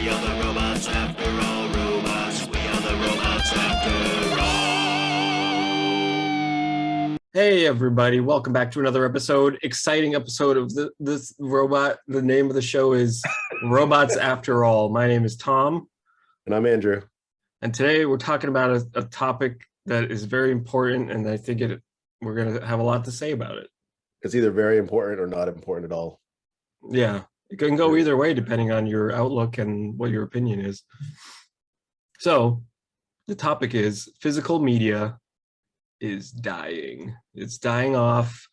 We are the robots after all, robots. We are the robots after all. Hey everybody, welcome back to another episode. Exciting episode of this robot. The name of the show is Robots After All. My name is Tom. And I'm Andrew. And today we're talking about a topic that is very important, and I think we're going to have a lot to say about it. It's either very important or not important at all. Yeah, it can go either way depending on your outlook and what your opinion is. So the topic is physical media is dying. It's dying off.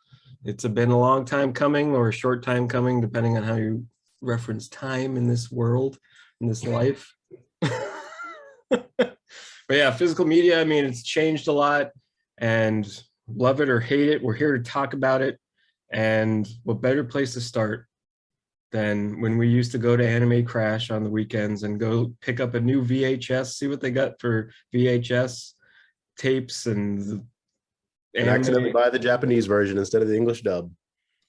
It's been a long time coming or a short time coming, depending on how you reference time in this world, in this life. But yeah, physical media, I mean, it's changed a lot, and love it or hate it, we're here to talk about it. And what better place to start than when we used to go to Anime Crash on the weekends and go pick up a new VHS, see what they got for VHS tapes and accidentally buy the Japanese version instead of the English dub.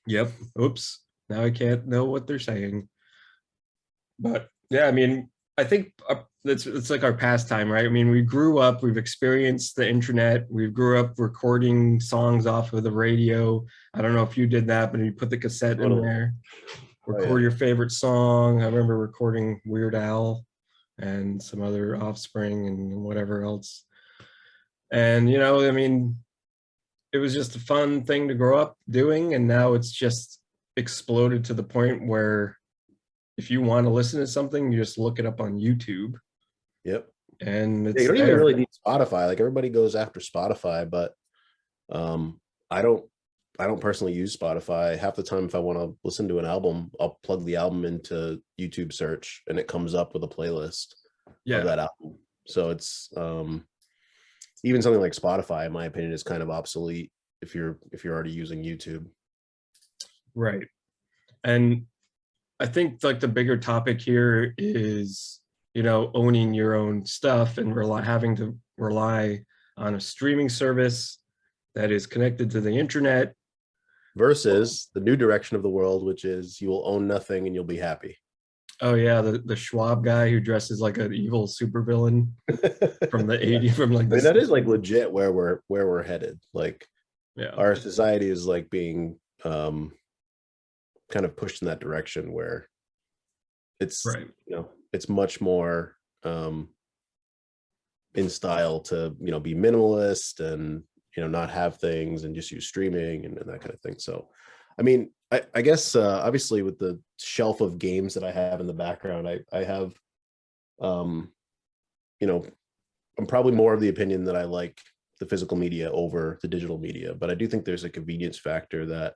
Yep. Oops. Now I can't know what they're saying. But yeah, I mean, I think it's like our pastime, right? I mean, we grew up, we've experienced the internet, we grew up recording songs off of the radio. I don't know if you did that, but you put the cassette in there, record your favorite song. I remember recording Weird Al and some other Offspring and whatever else. And, you know, I mean, it was just a fun thing to grow up doing, and now it's just exploded to the point where if you want to listen to something, you just look it up on YouTube. Yep. And it's you don't even really need Spotify. Like, everybody goes after Spotify, but I don't personally use Spotify. Half the time, if I want to listen to an album, I'll plug the album into YouTube search and it comes up with a playlist of that album. So it's even something like Spotify, in my opinion, is kind of obsolete if you're already using YouTube. Right. And I think like the bigger topic here is, you know, owning your own stuff and having to rely on a streaming service that is connected to the internet. Versus the new direction of the world, which is you will own nothing and you'll be happy. Oh yeah, the Schwab guy who dresses like an evil supervillain from the 80s, from like I mean, that is like legit where we're headed. Like, our society is like being kind of pushed in that direction where it's you know, it's much more in style to, you know, be minimalist and, you know, not have things and just use streaming and that kind of thing. So I mean, I guess obviously with the shelf of games that I have in the background, I have you know, I'm probably more of the opinion that I like the physical media over the digital media, but I do think there's a convenience factor that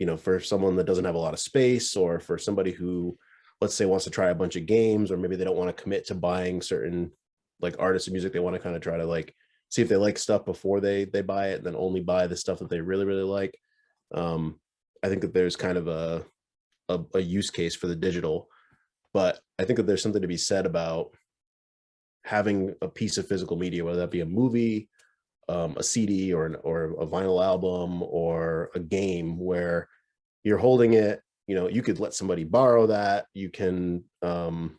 you know, for someone that doesn't have a lot of space, or for somebody who, let's say, wants to try a bunch of games, or maybe they don't want to commit to buying certain like artists and music, they want to kind of try to like see if they like stuff before they buy it, and then only buy the stuff that they really, really like. I think that there's kind of a use case for the digital, but I think that there's something to be said about having a piece of physical media, whether that be a movie, a CD, or a vinyl album, or a game, where you're holding it. You know, you could let somebody borrow that. You can, you know,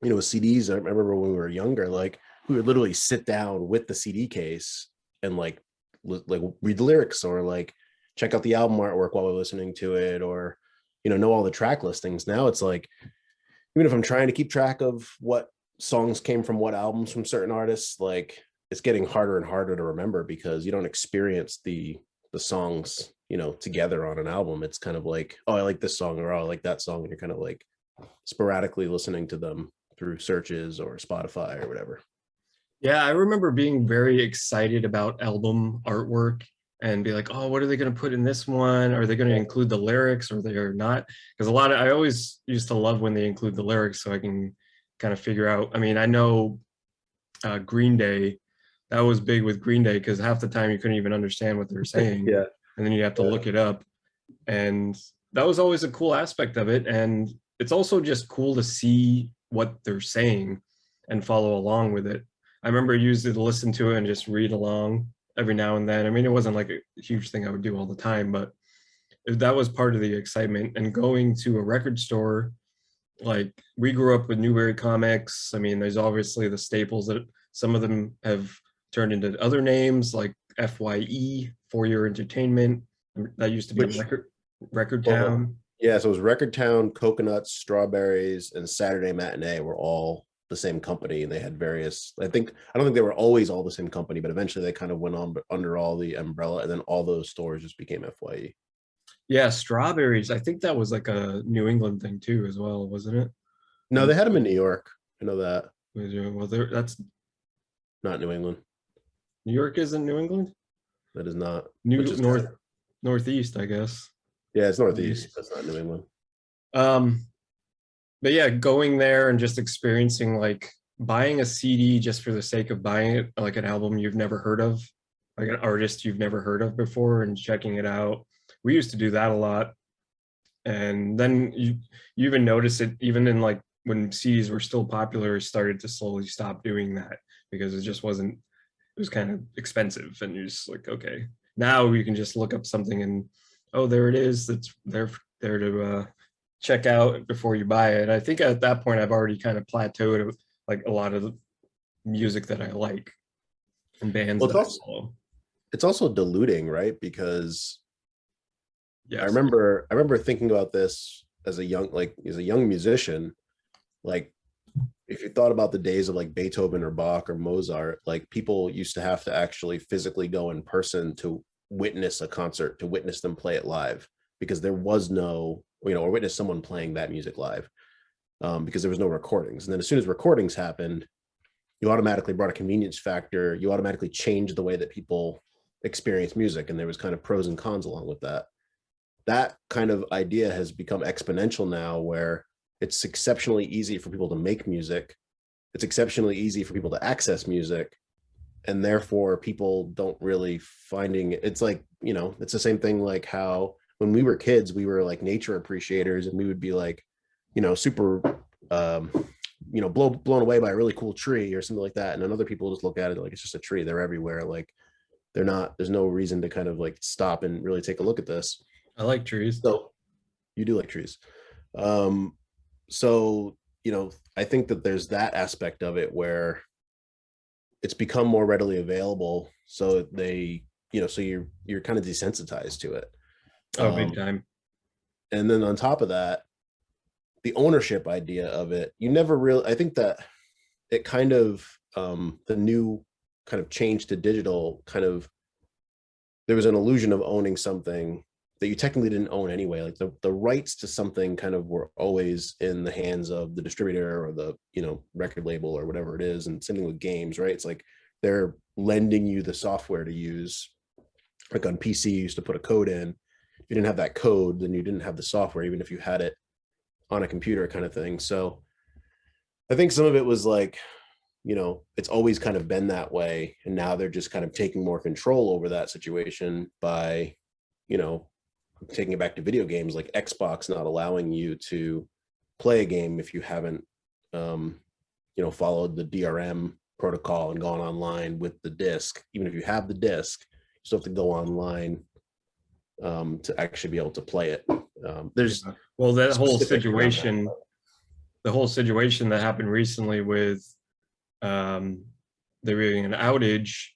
with CDs, I remember when we were younger, like, we would literally sit down with the CD case and like read the lyrics, or like check out the album artwork while we're listening to it, or, you know all the track listings. Now it's like, even if I'm trying to keep track of what songs came from what albums from certain artists, like, it's getting harder and harder to remember because you don't experience the songs, you know, together on an album. It's kind of like, oh, I like this song, or oh, I like that song, and you're kind of like sporadically listening to them through searches or Spotify or whatever. Yeah, I remember being very excited about album artwork and be like, oh, what are they going to put in this one? Are they going to include the lyrics, or they are not? Because I always used to love when they include the lyrics, so I can kind of figure out. I mean, I know Green Day, that was big with Green Day, because half the time you couldn't even understand what they were saying. Yeah. And then you have to look it up. And that was always a cool aspect of it. And it's also just cool to see what they're saying and follow along with it. I remember using to listen to it and just read along every now and then. I mean, it wasn't like a huge thing I would do all the time, but that was part of the excitement. And going to a record store Like we grew up with Newberry Comics. I mean, there's obviously the staples that some of them have turned into other names like FYE, For Your Entertainment. That used to be Which, Record well, Town. yeah, so it was Record Town, Coconuts, Strawberries, and Saturday Matinee were all the same company, and they had various. I don't think they were always all the same company, but eventually they kind of went on under all the umbrella, and then all those stores just became FYE. Yeah, Strawberries. I think that was like a New England thing too, as well, wasn't it? No, they had them in New York. I know that. Well, that's Not New England. New York isn't New England. That is not. New Which is Northeast, I guess. yeah, it's Northeast. That's not New England. Um, but yeah, going there and just experiencing like buying a CD just for the sake of buying it, like an album you've never heard of, like an artist you've never heard of before, and checking it out. We used to do that a lot. And then you even notice it even in like when CDs were still popular, started to slowly stop doing that because it just wasn't, it was kind of expensive. And you're just like, okay, now you can just look up something and, oh, there it is. It's there to check out before you buy it. I think at that point I've already kind of plateaued like a lot of the music that I like and bands Well, that I follow. it's also diluting, right? Because Yes. I remember thinking about this as a young musician, like if you thought about the days of like Beethoven or Bach or Mozart, like people used to have to actually physically go in person to witness a concert, to witness them play it live, because there was no, or witness someone playing that music live, because there was no recordings. And then as soon as recordings happened, you automatically brought a convenience factor. You automatically changed the way that people experience music, and there was kind of pros and cons along with that. That kind of idea has become exponential now, where it's exceptionally easy for people to make music. It's exceptionally easy for people to access music. And therefore people don't really finding it's like, it's the same thing like how when we were kids, we were like nature appreciators, and we would be like, super, blown away by a really cool tree or something like that. And then other people just look at it like it's just a tree. They're everywhere. Like there's no reason to kind of like stop and really take a look at this. I like trees. So you do like trees. So, I think that there's that aspect of it where it's become more readily available. So so you're kind of desensitized to it. Oh, big time. And then on top of that, the ownership idea of it, I think that it kind of, the new kind of change to digital there was an illusion of owning something that you technically didn't own anyway. Like the rights to something kind of were always in the hands of the distributor or the, record label or whatever it is. And same thing with games, right? It's like they're lending you the software to use. Like on PC, you used to put a code in. If you didn't have that code, then you didn't have the software, even if you had it on a computer kind of thing. So I think some of it was like, it's always kind of been that way. And now they're just kind of taking more control over that situation by, taking it back to video games, like Xbox not allowing you to play a game if you haven't, followed the DRM protocol and gone online with the disc. Even if you have the disc, you still have to go online to actually be able to play it. There's well, that whole specific around that. the whole situation that happened recently with there being an outage,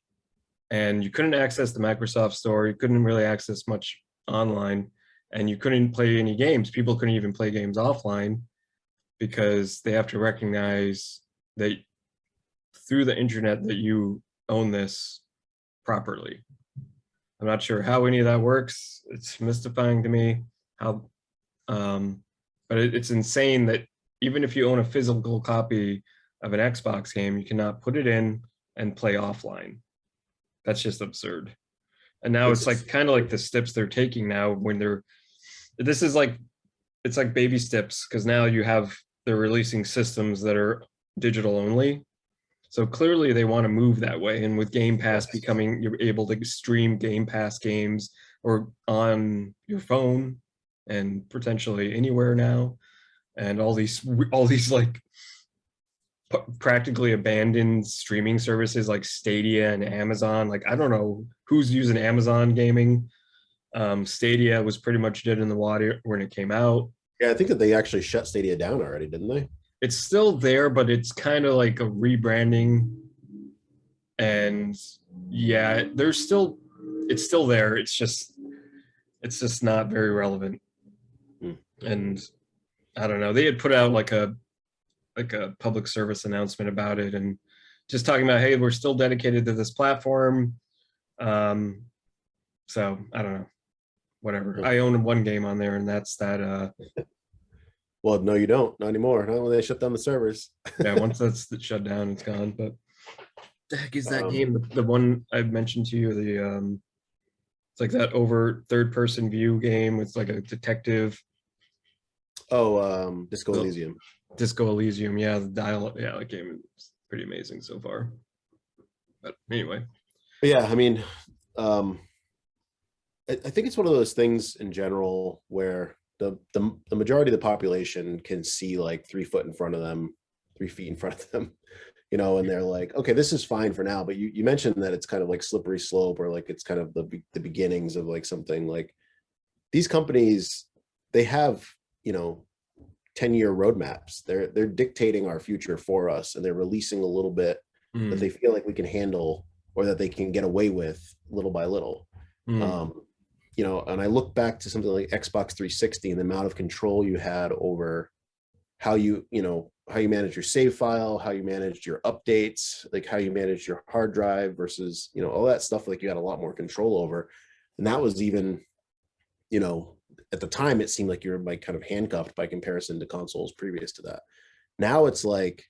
and you couldn't access the Microsoft Store. You couldn't really access much online, and you couldn't play any games. People couldn't even play games offline because they have to recognize that through the internet that you own this properly. I'm not sure how any of that works. It's mystifying to me how, but it's insane that even if you own a physical copy of an Xbox game, you cannot put it in and play offline. That's just absurd. And now it's like kind of like the steps they're taking now when it's like baby steps, because now they're releasing systems that are digital only. So clearly they want to move that way. And with Game Pass becoming, you're able to stream Game Pass games or on your phone and potentially anywhere now. And all these like practically abandoned streaming services like Stadia and Amazon. Like, I don't know who's using Amazon gaming. Stadia was pretty much dead in the water when it came out. Yeah, I think that they actually shut Stadia down already, didn't they? It's still there, but it's kind of like a rebranding. And yeah, it's still there. It's just not very relevant. Hmm. And I don't know. They had put out like a public service announcement about it and just talking about, hey, we're still dedicated to this platform. So I don't know. Whatever. Hmm. I own one game on there, and that's that. Well, no, you don't. Not anymore. Not when they shut down the servers. Yeah, once that's shut down, it's gone. But the heck is that Um, game? The one I mentioned to you. It's like that over third person view game. It's like a detective. Disco So- Elysium. Disco Elysium. Yeah, the dial. Yeah, that game is pretty amazing so far. But anyway, But yeah, I mean, I think it's one of those things in general where the majority of the population can see like 3 foot in front of them, 3 feet in front of them, and they're like, okay, this is fine for now. But you mentioned that it's kind of like slippery slope, or like it's kind of the beginnings of like something. Like these companies, they have 10-year roadmaps. They're dictating our future for us, and they're releasing a little bit that they feel like we can handle, or that they can get away with little by little. And I look back to something like Xbox 360 and the amount of control you had over how you manage your save file, how you managed your updates, like how you managed your hard drive versus, all that stuff, like you had a lot more control over. And that was even, at the time, it seemed like you're like kind of handcuffed by comparison to consoles previous to that. Now it's like,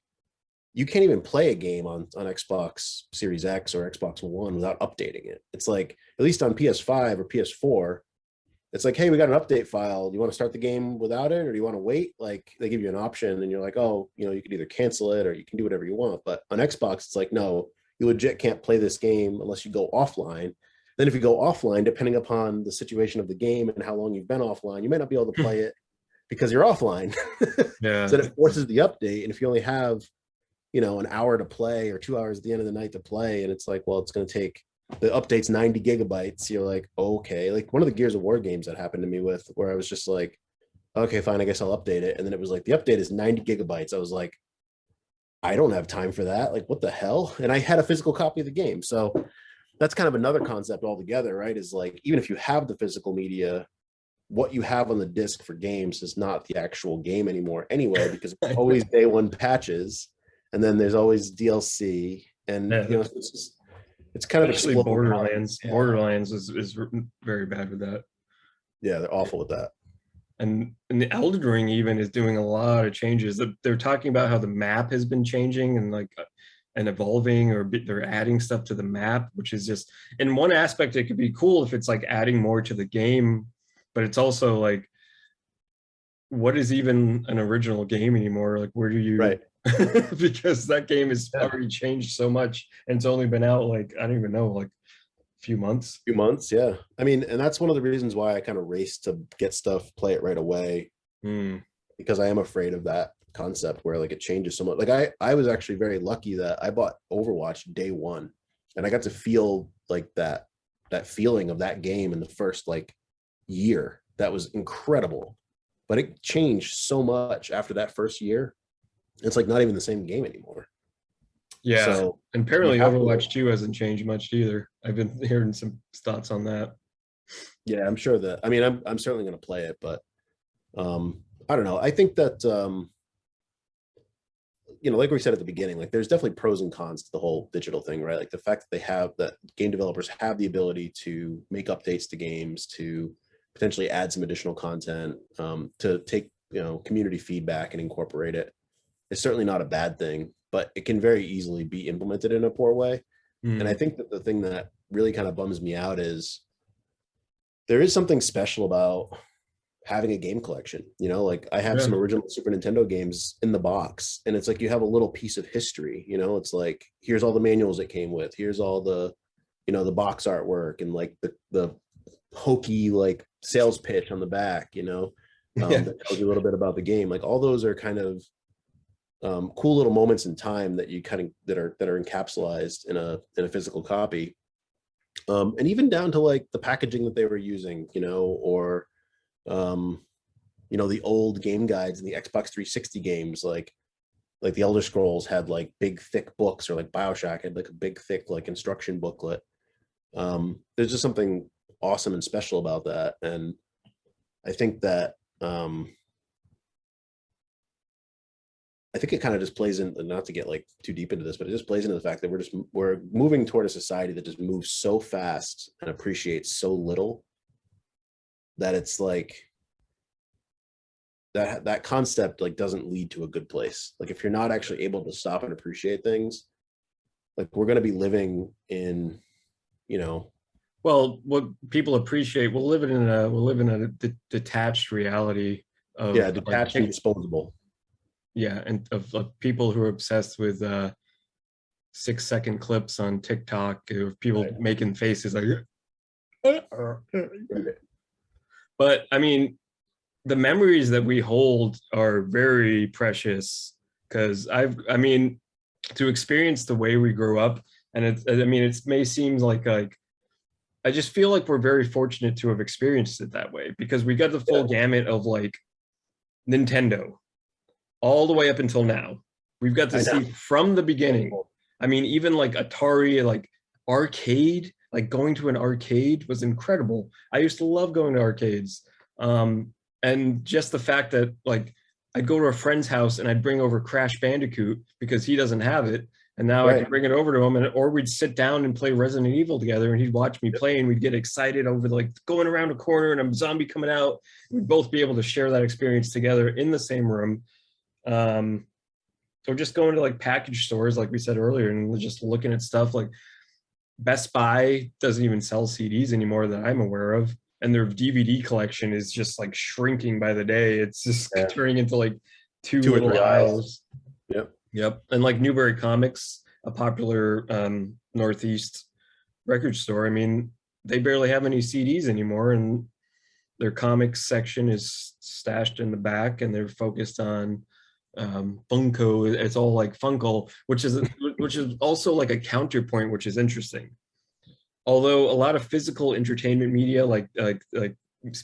you can't even play a game on Xbox Series X or Xbox One without updating it. It's like, at least on PS5 or PS4, it's like, hey, we got an update file. Do you want to start the game without it, or do you want to wait? Like they give you an option and you're like, oh, you can either cancel it or you can do whatever you want. But on Xbox, it's like, no, you legit can't play this game unless you go offline. Then if you go offline, depending upon the situation of the game and how long you've been offline, you may not be able to play it because you're offline. yeah. So it forces the update. And if you only have an hour to play or 2 hours at the end of the night to play, and it's like, well, it's going to take, the update's 90 gigabytes. You're like, okay. Like one of the Gears of War games that happened to me with, where I was just like, okay, fine, I guess I'll update it. And then it was like, the update is 90 gigabytes. I was like, I don't have time for that. Like, what the hell? And I had a physical copy of the game. So that's kind of another concept altogether, right? Is like, even if you have the physical media, what you have on the disc for games is not the actual game anymore anyway, because it's always day one patches. And then there's always DLC, and Yeah. It's kind of Especially exploding. Borderlands. Yeah. Borderlands is very bad with that. Yeah, they're awful with that. And the Elden Ring even is doing a lot of changes. They're talking about how the map has been changing and evolving, or they're adding stuff to the map, which is just, in one aspect, it could be cool if it's like adding more to the game, but it's also like, what is even an original game anymore? Like, where do you, Right. because that game has already changed so much, and it's only been out like, I don't even know, like a few months. Few months, yeah. I mean, and that's one of the reasons why I kind of race to get stuff, play it right away, because I am afraid of that concept where like it changes so much. Like I was actually very lucky that I bought Overwatch day one, and I got to feel like that feeling of that game in the first like year. That was incredible. But it changed so much after that first year. It's like not even the same game anymore. Yeah. So and apparently you have to- Overwatch 2 hasn't changed much either. I've been hearing some thoughts on that. yeah, I'm sure that, I mean, I'm certainly going to play it, but I don't know. I think that like we said at the beginning, like there's definitely pros and cons to the whole digital thing, right? Like the fact that game developers have the ability to make updates to games, to potentially add some additional content, to take community feedback and incorporate it. It's certainly not a bad thing, but it can very easily be implemented in a poor way. And I think that the thing that really kind of bums me out is there is something special about having a game collection. Like I have some original Super Nintendo games in the box, and it's like you have a little piece of history. It's like, here's all the manuals it came with, here's all the the box artwork, and like the hokey like sales pitch on the back, that tells you a little bit about the game. Like all those are kind of cool little moments in time that you kind of that are encapsulated in a physical copy, and even down to like the packaging that they were using, or you know, the old game guides and the Xbox 360 games, like the Elder Scrolls had like big thick books, or like BioShock had like a big thick like instruction booklet. There's just something awesome and special about that. And I think that I think it kind of just plays in, not to get like too deep into this, but it just plays into the fact that we're moving toward a society that just moves so fast and appreciates so little, that it's like that concept like doesn't lead to a good place. Like if you're not actually able to stop and appreciate things, like we're going to be living in, you know, Well, what people appreciate, we'll live in a detached reality of yeah, like, detached and disposable. yeah, and of people who are obsessed with 6-second clips on TikTok of people Right. making faces like. But I mean, the memories that we hold are very precious, because I mean, to experience the way we grew up, and I mean, it may seem like I just feel like we're very fortunate to have experienced it that way, because we got the full gamut of like Nintendo all the way up until now. We've got to I know. see from the beginning. I mean, even like Atari, like arcade, like going to an arcade was incredible. I used to love going to arcades. And just the fact that like I'd go to a friend's house and I'd bring over Crash Bandicoot because he doesn't have it. And now I Right. can bring it over to him, and or we'd sit down and play Resident Evil together, and he'd watch me play, and we'd get excited over like going around a corner and a zombie coming out. We'd both be able to share that experience together in the same room. So just going to like package stores, like we said earlier, and just looking at stuff like Best Buy doesn't even sell CDs anymore that I'm aware of. And their DVD collection is just like shrinking by the day. It's just Yeah. turning into like two Two or little three aisles. aisles. Yep. Yep. And like Newbury Comics, a popular Northeast record store, I mean, they barely have any CDs anymore. And their comics section is stashed in the back, and they're focused on Funko. It's all like Funko, which is also like a counterpoint, which is interesting. Although a lot of physical entertainment media, like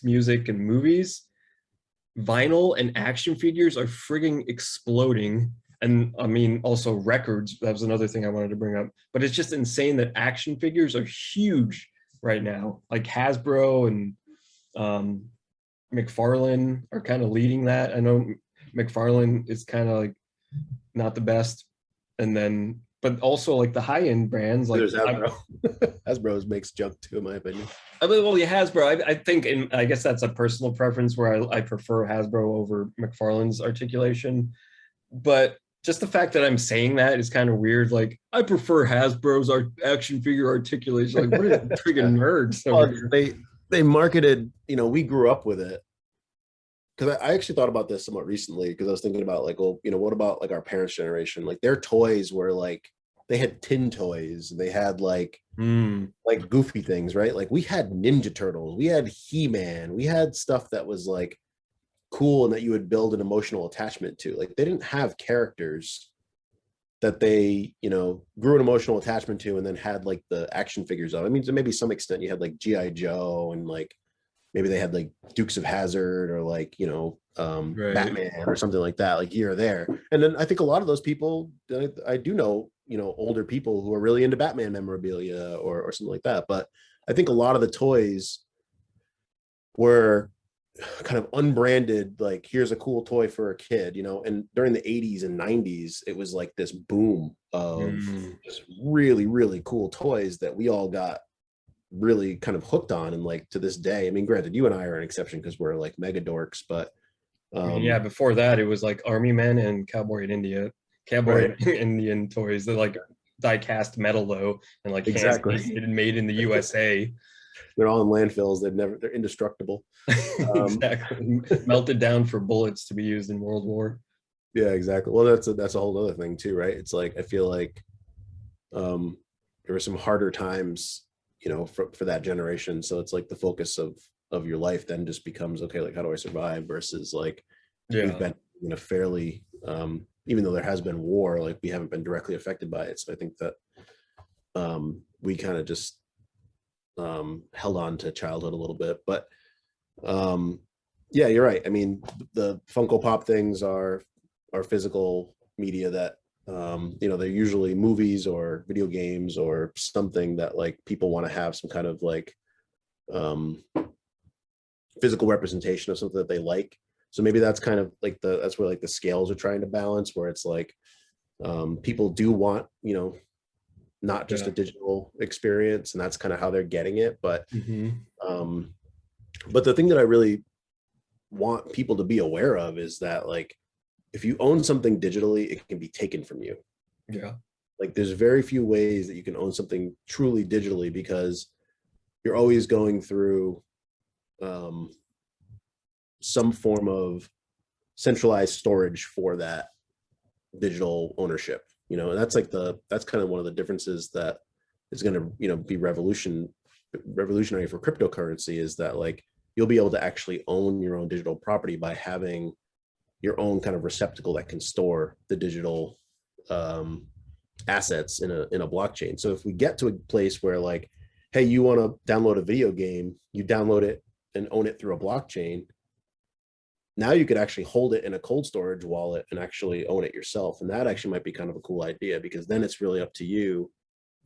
music and movies, vinyl and action figures are frigging exploding. And I mean, also records. That was another thing I wanted to bring up. But it's just insane that action figures are huge right now. Like Hasbro and McFarlane are kind of leading that. I know McFarlane is kind of like not the best, and then but also like the high end brands like There's Hasbro. Hasbro makes junk too, in my opinion. I mean, well, yeah, Hasbro. I think, and I guess that's a personal preference where I prefer Hasbro over McFarlane's articulation. But just the fact that I'm saying that is kind of weird. Like, I prefer Hasbro's action figure articulation. Like, what are freaking nerds? Well, they marketed, you know, we grew up with it. Because I actually thought about this somewhat recently, because I was thinking about like, well, you know, what about like our parents' generation? Like their toys were like, they had tin toys, they had like goofy things, right? Like we had Ninja Turtles, we had He-Man, we had stuff that was like cool and that you would build an emotional attachment to. Like they didn't have characters that they, you know, grew an emotional attachment to and then had like the action figures of. I mean, to maybe some extent you had like G.I. Joe, and like maybe they had like Dukes of Hazzard, or like, you know, Right. Batman or something like that, like here or there. And then I think a lot of those people, I do know, you know, older people who are really into Batman memorabilia or something like that. But I think a lot of the toys were kind of unbranded, like here's a cool toy for a kid, you know. And during the 80s and 90s, it was like this boom of just really, really cool toys that we all got really kind of hooked on. And like to this day, I mean, granted, you and I are an exception because we're like mega dorks, but I mean, yeah, before that it was like Army Men and Cowboy Right. Indian toys. They're like die cast metal though, and like Exactly. made in the USA. They're all in landfills. They're indestructible. Exactly. Melted down for bullets to be used in World War. Yeah, exactly. Well, that's a whole other thing too, right? It's like I feel like there were some harder times, you know, for that generation. So it's like the focus of your life then just becomes, okay, like how do I survive, versus like we've been in a fairly even though there has been war, like we haven't been directly affected by it. So I think that we kind of just held on to childhood a little bit. But Yeah, you're right. I mean, the Funko Pop things are physical media that they're usually movies or video games or something that like people want to have some kind of like um physical representation of something that they like. So maybe that's kind of like that's where like the scales are trying to balance, where it's like people do want, not just a Yeah. digital experience, and that's kind of how they're getting it. Hmm. Um, but the thing that I really want people to be aware of is that like if you own something digitally, it can be taken from you. Yeah. Like there's very few ways that you can own something truly digitally because you're always going through um, some form of centralized storage for that digital ownership. And that's kind of one of the differences that is going to be revolutionary for cryptocurrency, is that like you'll be able to actually own your own digital property by having your own kind of receptacle that can store the digital um, assets in a blockchain. So if we get to a place where like, hey, you want to download a video game, you download it and own it through a blockchain. Now you could actually hold it in a cold storage wallet and actually own it yourself. And that actually might be kind of a cool idea, because then it's really up to you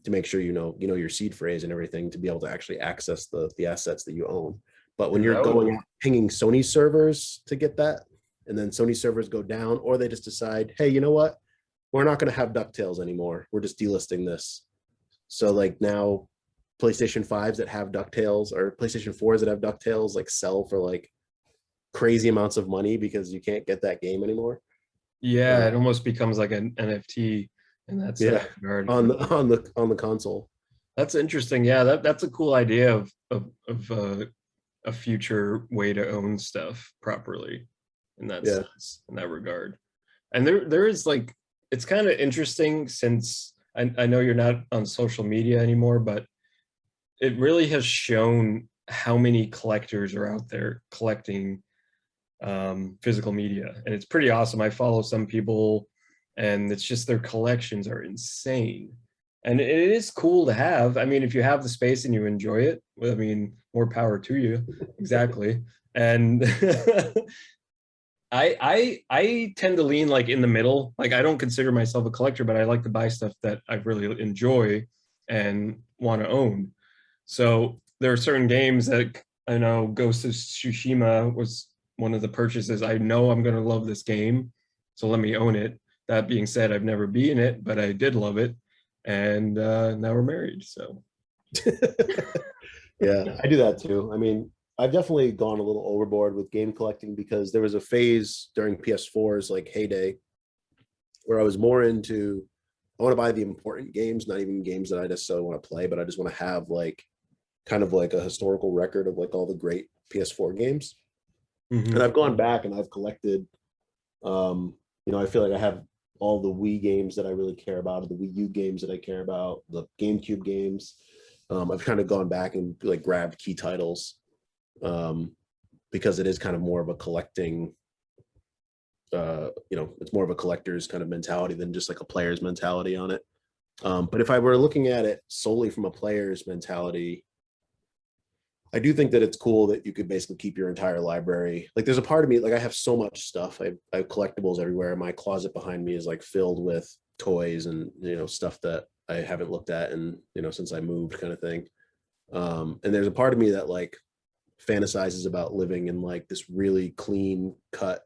to make sure your seed phrase and everything to be able to actually access the assets that you own. But when Yeah, you're that would. going out pinging Sony servers to get that, and then Sony servers go down, or they just decide, hey, you know what? We're not going to have DuckTales anymore. We're just delisting this. So like now PlayStation 5s that have DuckTales or PlayStation 4s that have DuckTales like sell for like crazy amounts of money because you can't get that game anymore. Yeah, Uh, it almost becomes like an NFT in that yeah, regard. on the console. That's interesting. Yeah, that's a cool idea of a future way to own stuff properly in that Yeah. sense, in that regard. And there is like it's kind of interesting since I know you're not on social media anymore, but it really has shown how many collectors are out there collecting physical media, and it's pretty awesome. I follow some people, and it's just their collections are insane, and it is cool to have. I mean, if you have the space and you enjoy it, well, I mean, more power to you. Exactly. And I tend to lean like in the middle. Like I don't consider myself a collector, but I like to buy stuff that I really enjoy and want to own. So there are certain games that I know Ghost of Tsushima was one of the purchases. I know I'm going to love this game, so let me own it. That being said, I've never beaten it, but I did love it, and now we're married. So Yeah, I do that too. I mean, I've definitely gone a little overboard with game collecting because there was a phase during PS4's like heyday where I was more into, I want to buy the important games, not even games that I necessarily want to play, but I just want to have like kind of like a historical record of like all the great PS4 games. And mhm. I've gone back and I've collected, I feel like I have all the Wii games that I really care about, the Wii U games that I care about, the GameCube games. I've kind of gone back and like grabbed key titles um, because it is kind of more of a collecting, it's more of a collector's kind of mentality than just like a player's mentality on it. But if I were looking at it solely from a player's mentality, I do think that it's cool that you could basically keep your entire library. Like there's a part of me, like I have so much stuff. I have collectibles everywhere. My closet behind me is like filled with toys and, stuff that I haven't looked at and, since I moved kind of thing. And there's a part of me that like fantasizes about living in like this really clean cut,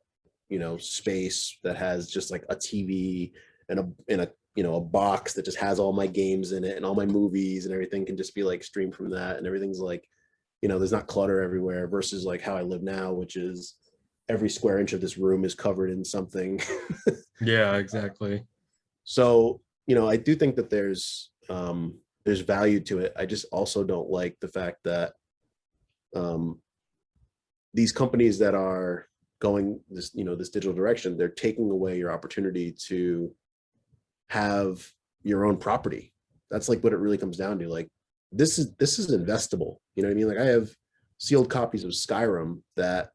space that has just like a TV and a box that just has all my games in it and all my movies and everything can just be like streamed from that and everything's like, there's not clutter everywhere versus like how I live now, which is every square inch of this room is covered in something. Yeah, exactly. So, I do think that there's value to it. I just also don't like the fact that um, these companies that are going this digital direction, they're taking away your opportunity to have your own property. That's like what it really comes down to. Like this is investable. You know what I mean? Like I have sealed copies of Skyrim that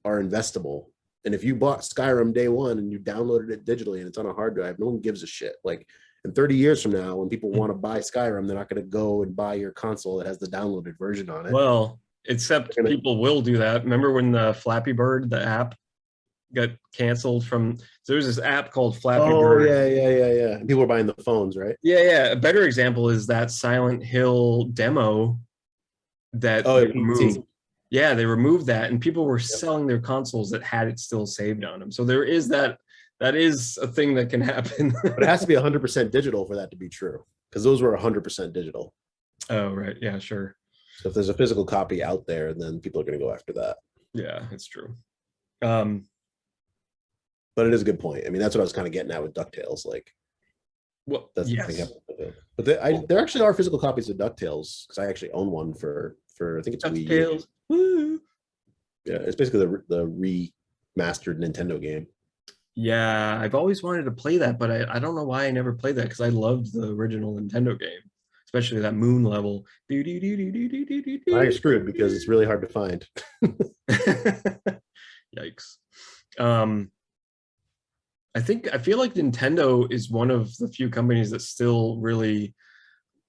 are investable. And if you bought Skyrim day one and you downloaded it digitally and it's on a hard drive, no one gives a shit. Like in 30 years from now, when people want to buy Skyrim, they're not going to go and buy your console that has the downloaded version on it. Well, except They're gonna- people will do that. Remember when the Flappy Bird, the app, got canceled from? So there's this app called Flappy Oh Bird. yeah. And people are buying the phones, right? Yeah. A better example is that Silent Hill demo that Oh, they PT. removed. Yeah, they removed that, and people were selling their consoles that had it still saved on them. So there is that. That is a thing that can happen. But it has to be 100% digital for that to be true, because those were 100% digital. Oh, right. Yeah, sure. So if there's a physical copy out there, then people are going to go after that. Yeah, it's true. But it is a good point. I mean, that's what I was kind of getting at with DuckTales. Like, Well, that's yes. the thing. But there actually are physical copies of DuckTales, because I actually own one for I think it's Wii U. DuckTales. Woo. Yeah, it's basically the remastered Nintendo game. Yeah, I've always wanted to play that, but I don't know why I never played that because I loved the original Nintendo game, especially that moon level. I get screwed because it's really hard to find. Yikes. I feel like Nintendo is one of the few companies that still really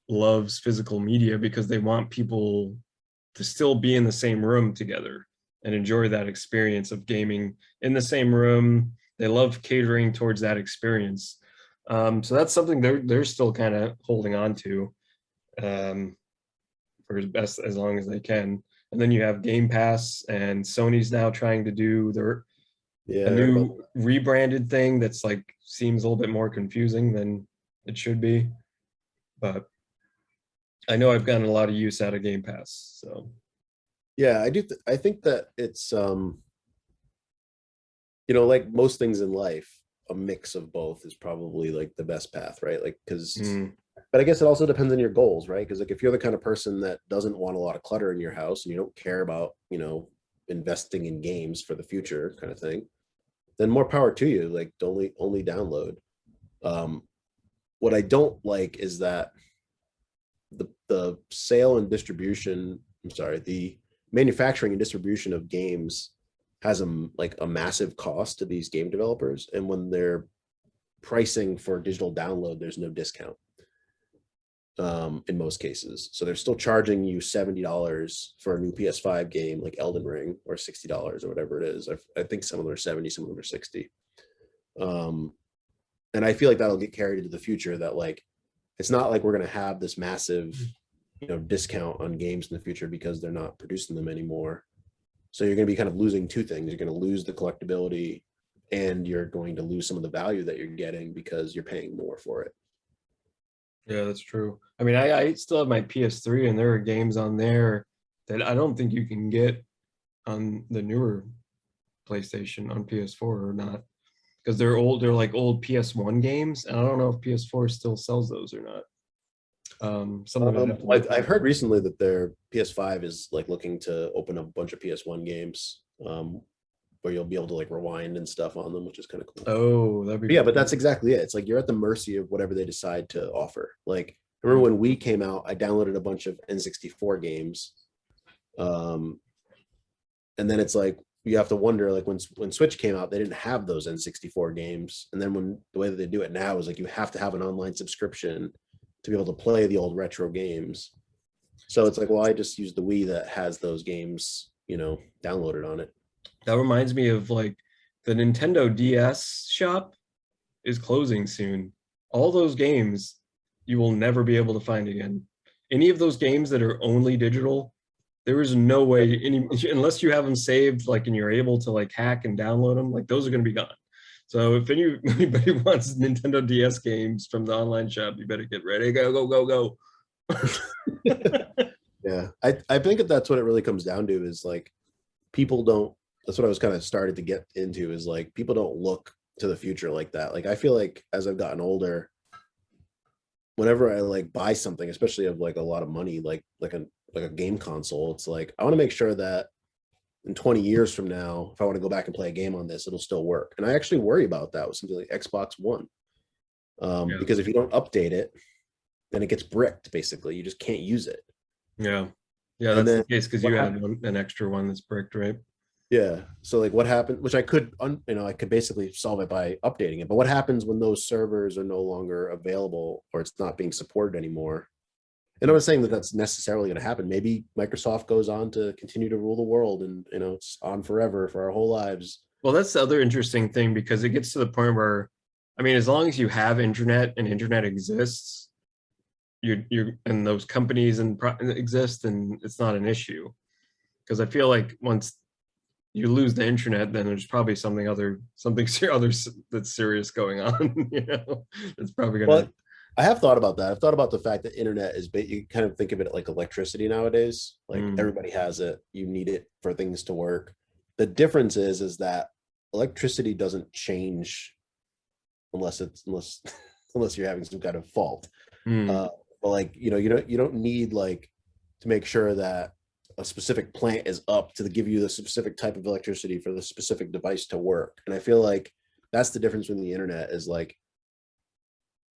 loves physical media because they want people to still be in the same room together and enjoy that experience of gaming in the same room. They love catering towards that experience. So that's something they're still kind of holding on to for as long as they can. And then you have Game Pass, and Sony's now trying to do a new rebranded thing that's like seems a little bit more confusing than it should be. But I know I've gotten a lot of use out of Game Pass. So yeah, I do. I think that it's like most things in life, a mix of both is probably like the best path, right? Like, because but I guess it also depends on your goals, right? Because like if you're the kind of person that doesn't want a lot of clutter in your house and you don't care about investing in games for the future kind of thing, then more power to you. Like only download. What I don't like is that the sale and distribution, the manufacturing and distribution of games has a massive cost to these game developers, and when they're pricing for digital download, there's no discount in most cases. So they're still charging you $70 for a new PS5 game like Elden Ring, or $60 or whatever it is. I think some of them are 70, some of them are 60. And I feel like that'll get carried into the future, that like it's not like we're going to have this massive discount on games in the future because they're not producing them anymore. So you're going to be kind of losing two things. You're going to lose the collectability, and you're going to lose some of the value that you're getting because you're paying more for it. yeah, that's true. I mean, I still have my PS3, and there are games on there that I don't think you can get on the newer PlayStation on PS4 or not, because they're old. They're like old PS1 games, and I don't know if PS4 still sells those or not. I've heard recently that their PS5 is like looking to open up a bunch of PS1 games where you'll be able to like rewind and stuff on them, which is kind of cool. Oh, that'd be But yeah, but that's exactly it. It's like you're at the mercy of whatever they decide to offer. Like, remember when Wii came out, I downloaded a bunch of N64 games. And then it's like you have to wonder, like when Switch came out, they didn't have those N64 games. And then when the way that they do it now is like you have to have an online subscription to be able to play the old retro games. So it's like, well, I just use the Wii that has those games, downloaded on it. That reminds me of like the Nintendo DS shop is closing soon. All those games you will never be able to find again. Any of those games that are only digital, there is no way unless you have them saved, like, and you're able to like hack and download them, like those are going to be gone. So if anybody wants Nintendo DS games from the online shop, you better get ready. Go. Yeah. I think that that's what it really comes down to, is like people don't, that's what I was kind of started to get into, is like people don't look to the future like that. Like I feel like as I've gotten older, whenever I like buy something, especially of like a lot of money, like a game console, it's like I want to make sure that in 20 years from now, if I want to go back and play a game on this, it'll still work. And I actually worry about that with something like Xbox One. Because if you don't update it, then it gets bricked, basically. You just can't use it. Yeah, that's the case because you have an extra one that's bricked, right? Yeah. So like what happened, which I could, I could basically solve it by updating it. But what happens when those servers are no longer available, or it's not being supported anymore? And I'm not saying that that's necessarily going to happen. Maybe Microsoft goes on to continue to rule the world, and it's on forever for our whole lives. Well, that's the other interesting thing because it gets to the point where, I mean, as long as you have internet and internet exists, you're and those companies exist, and it's not an issue. Because I feel like once you lose the internet, then there's probably something other that's serious going on. It's probably gonna. But I have thought about that. I've thought about the fact that internet is, you kind of think of it like electricity nowadays. Like everybody has it. You need it for things to work. The difference is that electricity doesn't change unless unless you're having some kind of fault. But like, you don't need like to make sure that a specific plant is up to give you the specific type of electricity for the specific device to work. And I feel like that's the difference with the internet is like,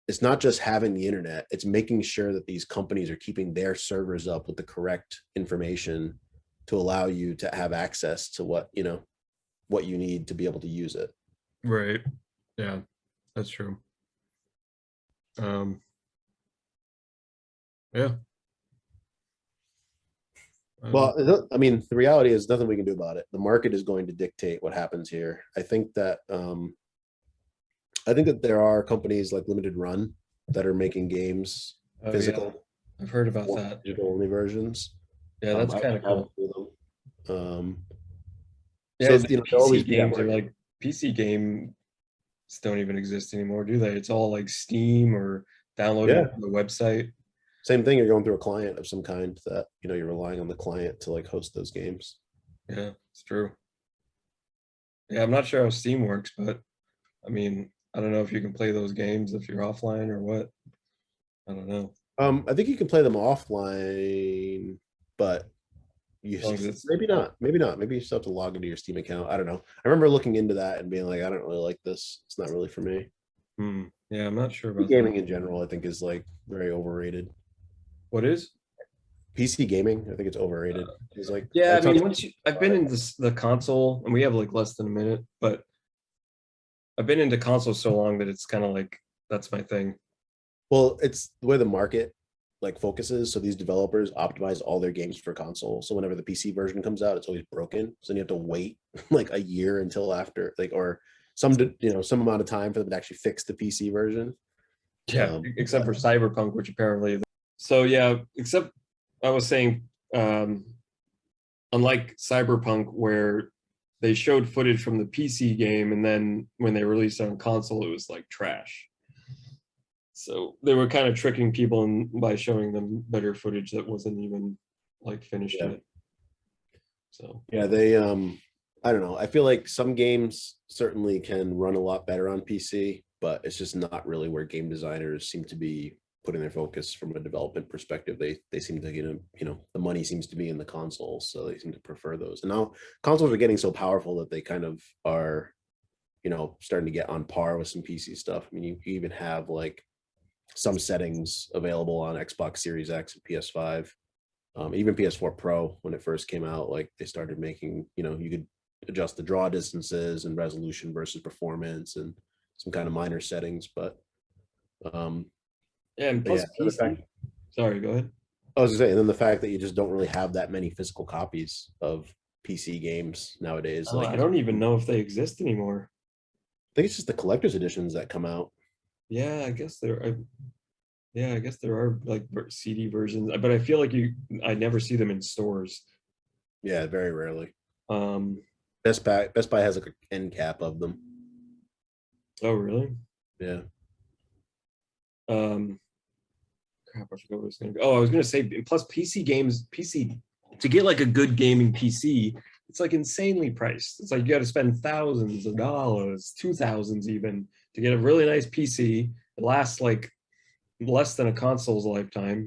it's not just having the internet, it's making sure that these companies are keeping their servers up with the correct information to allow you to have access to what you need to be able to use it. Right. Yeah, that's true. Yeah. Well, I mean, the reality is nothing we can do about it. The market is going to dictate what happens here. I think that there are companies like Limited Run that are making games physical. Yeah. I've heard about that. Digital only versions. Yeah, that's kind of cool. Yeah, so PC games are like PC games don't even exist anymore, do they? It's all like Steam or downloaded from the website. Same thing. You're going through a client of some kind that you're relying on the client to like host those games. Yeah, it's true. Yeah, I'm not sure how Steam works, but I mean, I don't know if you can play those games if you're offline or what. I don't know. I think you can play them offline, but maybe not. Maybe you still have to log into your Steam account. I don't know. I remember looking into that and being like, I don't really like this. It's not really for me. Yeah, I'm not sure about gaming in general. I think is like very overrated. What is? PC gaming? I think it's overrated. It's like, yeah, I mean, I've been in the console, and we have like less than a minute, but I've been into console so long that it's kind of like that's my thing. Well, it's the way the market like focuses. So these developers optimize all their games for console. So whenever the PC version comes out, it's always broken. So then you have to wait like a year until after, like, or some amount of time for them to actually fix the PC version. Yeah, except for Cyberpunk, which apparently. So yeah, except I was saying, unlike Cyberpunk, where they showed footage from the PC game, and then when they released it on console, it was like trash. So they were kind of tricking people by showing them better footage that wasn't even like finished yet. So yeah, they I don't know. I feel like some games certainly can run a lot better on PC, but it's just not really where game designers seem to be putting their focus from a development perspective. They seem to the money seems to be in the consoles, so they seem to prefer those. And now consoles are getting so powerful that they kind of are, starting to get on par with some PC stuff. I mean, you even have like some settings available on Xbox Series X and PS5, even PS4 Pro when it first came out. Like they started making, you could adjust the draw distances and resolution versus performance and some kind of minor settings, but yeah, and plus PC. Sorry, go ahead. I was gonna say, and then the fact that you just don't really have that many physical copies of PC games nowadays. Like I don't even know if they exist anymore. I think it's just the collector's editions that come out. Yeah, I guess there are like CD versions, but I feel like I never see them in stores. Yeah, very rarely. Best Buy has like an end cap of them. Oh, really? Yeah. Crap, I forgot what I was gonna go. Oh, I was gonna say, plus PC games, to get like a good gaming PC, it's like insanely priced. It's like you got to spend thousands of dollars, 2000s even, to get a really nice PC. It lasts like less than a console's lifetime,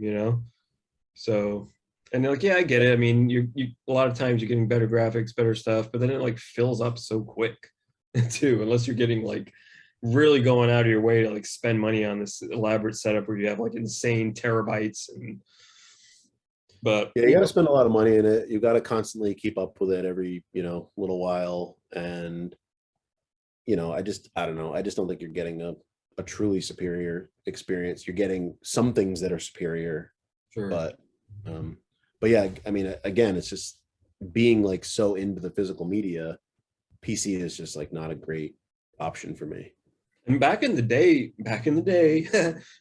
So, and they're like, yeah, I get it. I mean, you a lot of times you're getting better graphics, better stuff, but then it like fills up so quick too, unless you're getting like really going out of your way to like spend money on this elaborate setup where you have like insane terabytes but yeah, you got to spend a lot of money in it. You got to constantly keep up with it every little while, and I don't know. I just don't think you're getting a truly superior experience. You're getting some things that are superior, Sure. But um, but yeah, I mean, again, it's just being like so into the physical media. PC is just like not a great option for me. And back in the day,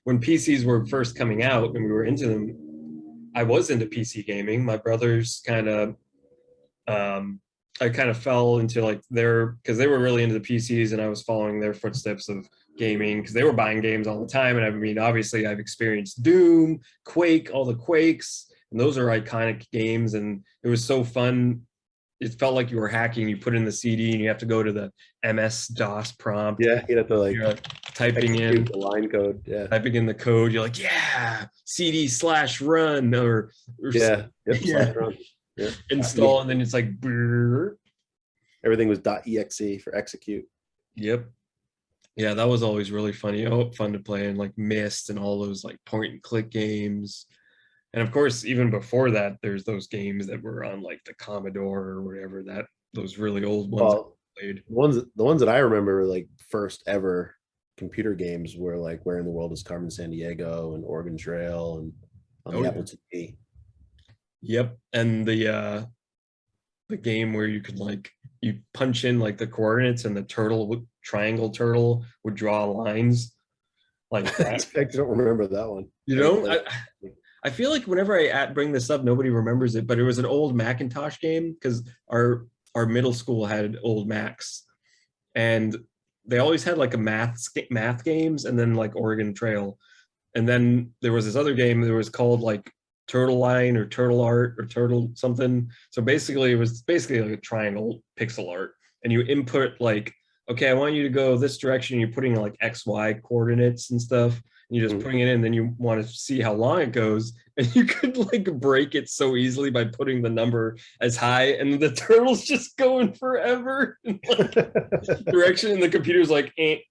when PCs were first coming out and we were into them, I was into PC gaming. My brothers kind of, I kind of fell into like because they were really into the PCs and I was following their footsteps of gaming because they were buying games all the time. And I mean, obviously, I've experienced Doom, Quake, all the Quakes, and those are iconic games. And it was so fun. It felt like you were hacking. You put in the CD and you have to go to the MS DOS prompt. Yeah, you have to like You're typing execute in the line code. Yeah, the code. You're like, yeah, CD/run or yeah, yep. yeah, Slash run. Yeah, install, and then it's like, brrr. everything was .exe for execute. Yep. Yeah, that was always really funny. Oh, fun to play in like Myst and all those like point and click games. And of course, even before that, there's those games that were on like the Commodore or whatever that those really old ones I Well, played. the ones that I remember were like first ever computer games were like Where in the World is Carmen Sandiego and Oregon Trail and on Oh the yeah. Apple IIe. Yep. And the game where you could like you punch in like the coordinates and the triangle turtle would draw lines like that. I don't remember that one. You know, I feel like whenever bring this up, nobody remembers it, but it was an old Macintosh game because our middle school had old Macs, and they always had like a math games and then like Oregon Trail, and then there was this other game that was called like Turtle Line or Turtle Art or Turtle something. So basically, it was basically like a triangle pixel art, and you input like, okay, I want you to go this direction. You're putting like X, Y coordinates and stuff. And you're just putting it in. Then you want to see how long it goes, and you could like break it so easily by putting the number as high, and the turtle's just going forever in like, direction, and the computer's like, it's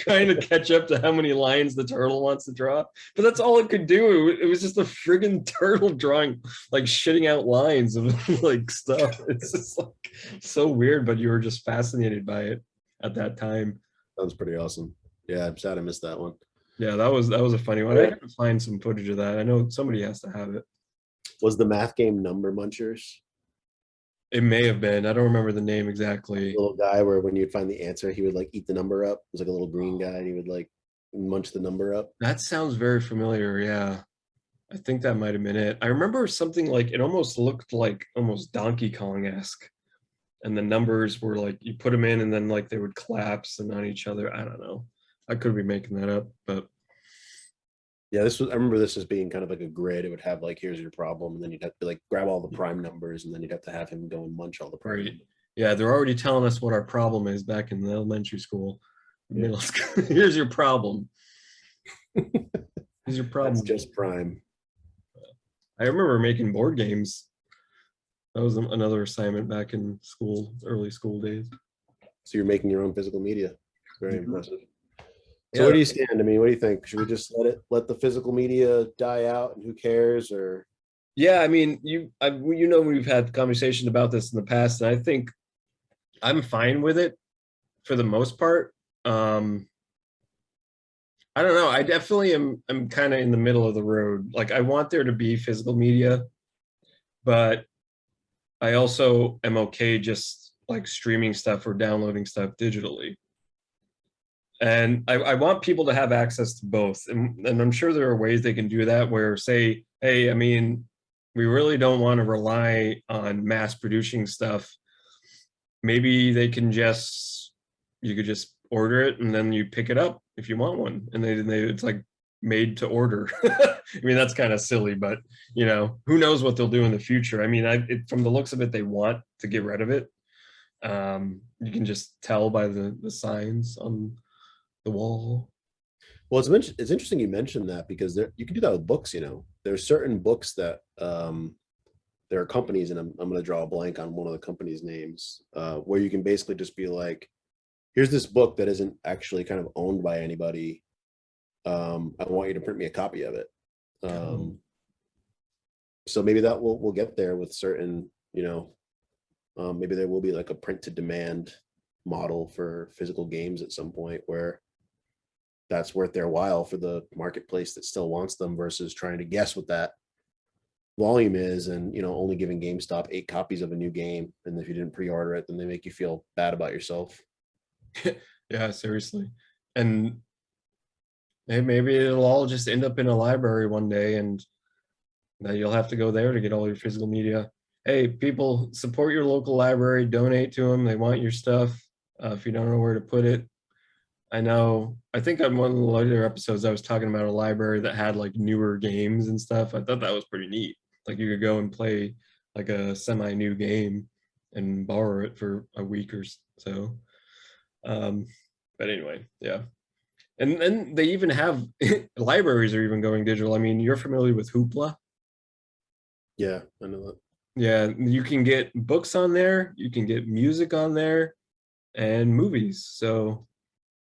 trying to catch up to how many lines the turtle wants to draw, but that's all it could do. It was just a friggin' turtle drawing, like shitting out lines of like stuff. It's just like so weird, but you were just fascinated by it at that time. Sounds pretty awesome. Yeah, I'm sad I missed that one. Yeah, that was a funny one. I gotta find some footage of that. I know somebody has to have it. Was the math game Number Munchers? It may have been. I don't remember the name exactly. Little guy where when you'd find the answer, he would like eat the number up. It was like a little green guy, and he would like munch the number up. That sounds very familiar. Yeah. I think that might have been it. I remember something like it almost looked like almost Donkey Kong-esque. And the numbers were like you put them in and then like they would collapse and on each other. I don't know. I could be making that up, but Yeah, I remember this as being kind of like a grid. It would have like, here's your problem, and then you'd have to like grab all the prime numbers, and then you'd have to have him go and munch all the prime right. numbers. Yeah, they're already telling us what our problem is back in the elementary school, Yeah. middle school. Here's your problem. Here's your problem. That's just prime. I remember making board games. That was another assignment back in school, early school days. So you're making your own physical media. Very impressive. So Yeah. where do you stand? I mean, what do you think? Should we just let the physical media die out, and who cares? Or Yeah, I mean, you know, we've had conversations about this in the past, and I think I'm fine with it for the most part. I don't know. I definitely am kind of in the middle of the road. Like I want there to be physical media, but I also am okay just like streaming stuff or downloading stuff digitally. And I want people to have access to both. And I'm sure there are ways they can do that where say, hey, I mean, we really don't want to rely on mass producing stuff. Maybe they can you could just order it and then you pick it up if you want one. And it's like made to order. I mean, that's kind of silly, but you know, who knows what they'll do in the future. I mean, from the looks of it, they want to get rid of it. You can just tell by the signs on the wall. well, it's interesting you mentioned that, because you can do that with books. You know, there's certain books that there are companies, and I'm going to draw a blank on one of the companies' names, where you can basically just be like, here's this book that isn't actually kind of owned by anybody. I want you to print me a copy of it. So maybe that we'll get there with certain, you know, maybe there will be like a print to demand model for physical games at some point, where that's worth their while for the marketplace that still wants them versus trying to guess what that volume is and, you know, only giving GameStop 8 copies of a new game. And if you didn't pre-order it, then they make you feel bad about yourself. Yeah, seriously. And maybe it'll all just end up in a library one day, and then you'll have to go there to get all your physical media. Hey, people, support your local library, donate to them. They want your stuff. If you don't know where to put it, I know, I think on one of the later episodes, I was talking about a library that had like newer games and stuff. I thought that was pretty neat. Like you could go and play like a semi-new game and borrow it for a week or so. But anyway, yeah. And then they even have libraries are even going digital. I mean, you're familiar with Hoopla? Yeah, I know that. Yeah, you can get books on there, you can get music on there, and movies. So,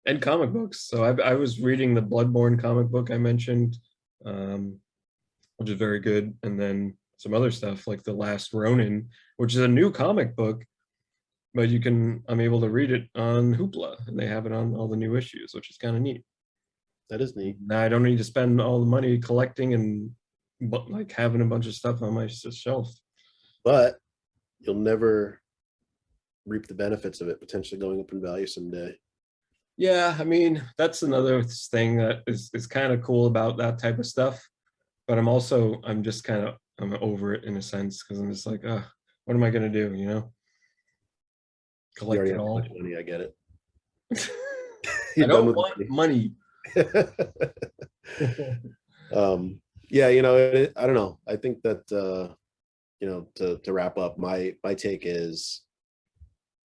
and comic books. So I was reading the Bloodborne comic book I mentioned, which is very good, and then some other stuff like The Last Ronin, which is a new comic book, but I'm able to read it on Hoopla, and they have it on all the new issues, which is kind of neat. That is neat. Now I don't need to spend all the money collecting and like having a bunch of stuff on my shelf. But you'll never reap the benefits of it potentially going up in value someday. Yeah, I mean, that's another thing that is kind of cool about that type of stuff. But I'm just kind of, I'm over it in a sense, because I'm just like, what am I gonna do, you know? You Collect already it have too all. much money, I get it. I You're done don't with want money. Yeah, you know, I don't know. I think that you know, to wrap up, my take is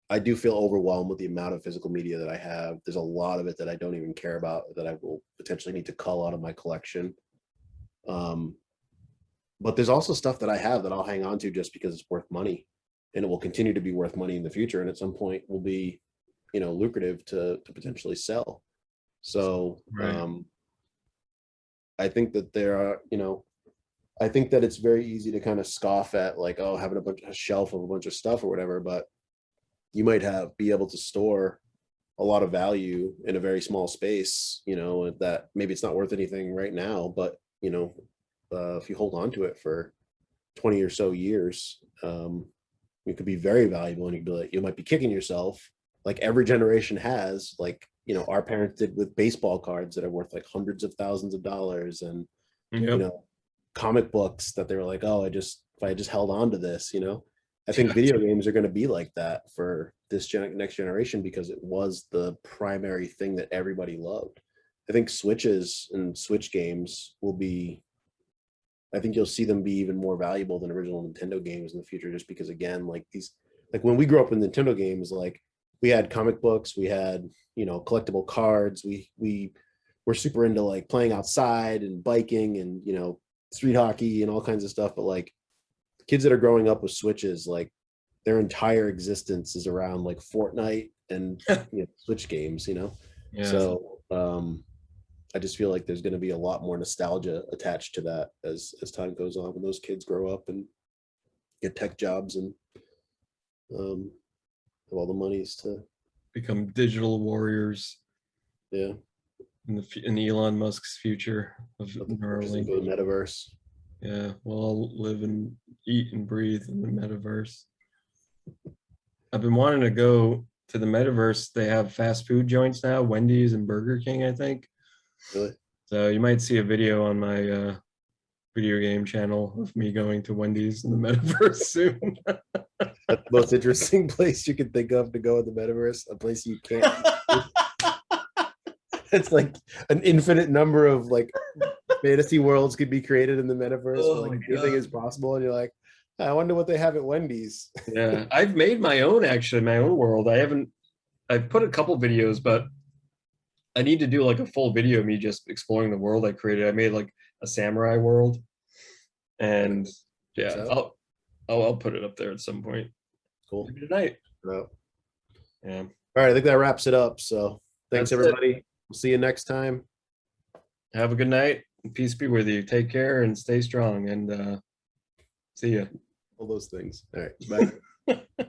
I do feel overwhelmed with the amount of physical media that I have. There's a lot of it that I don't even care about that I will potentially need to cull out of my collection. But there's also stuff that I have that I'll hang on to just because it's worth money, and it will continue to be worth money in the future, and at some point will be, you know, lucrative to potentially sell. So Right. I think that there are, you know, I think that it's very easy to kind of scoff at like, oh, having a shelf of a bunch of stuff or whatever, but you might be able to store a lot of value in a very small space, you know, that maybe it's not worth anything right now, but you know, if you hold on to it for 20 or so years, it could be very valuable, and you might be kicking yourself like every generation has, like, you know, our parents did with baseball cards that are worth like hundreds of thousands of dollars, and you Yep. know, comic books that they were like, oh, if I just held on to this, you know. I think video games are going to be like that for this next generation because it was the primary thing that everybody loved. I think Switches and Switch games will be, I think you'll see them be even more valuable than original Nintendo games in the future, just because again, like when we grew up with Nintendo games, like we had comic books, we had, you know, collectible cards, we were super into like playing outside and biking and, you know, street hockey and all kinds of stuff. But like kids that are growing up with Switches, like their entire existence is around like Fortnite and you know, Switch games, you know. Yeah. So I just feel like there's going to be a lot more nostalgia attached to that as time goes on, when those kids grow up and get tech jobs and have all the monies to Become digital warriors yeah in Elon Musk's future of Neuralink. go to the metaverse. Yeah, we'll all live and eat and breathe in the metaverse. I've been wanting to go to the metaverse. They have fast food joints now, Wendy's and Burger King, I think. Really? So you might see a video on my video game channel of me going to Wendy's in the metaverse soon. That's the most interesting place you could think of to go in the metaverse, a place you can't. It's like an infinite number of like fantasy worlds could be created in the metaverse. Oh where, like my anything God. is possible, and you're like, I wonder what they have at Wendy's. Yeah, I've made my own, actually, my own world. I've put a couple videos, but I need to do like a full video of me just exploring the world I created. I made like a samurai world, and yeah, So, I'll put it up there at some point. cool. Maybe tonight. No. Yeah. All right, I think that wraps it up. So thanks That's it. everybody. We'll see you next time. Have a good night. Peace be with you. Take care and stay strong, and see ya. All those things. All right, bye.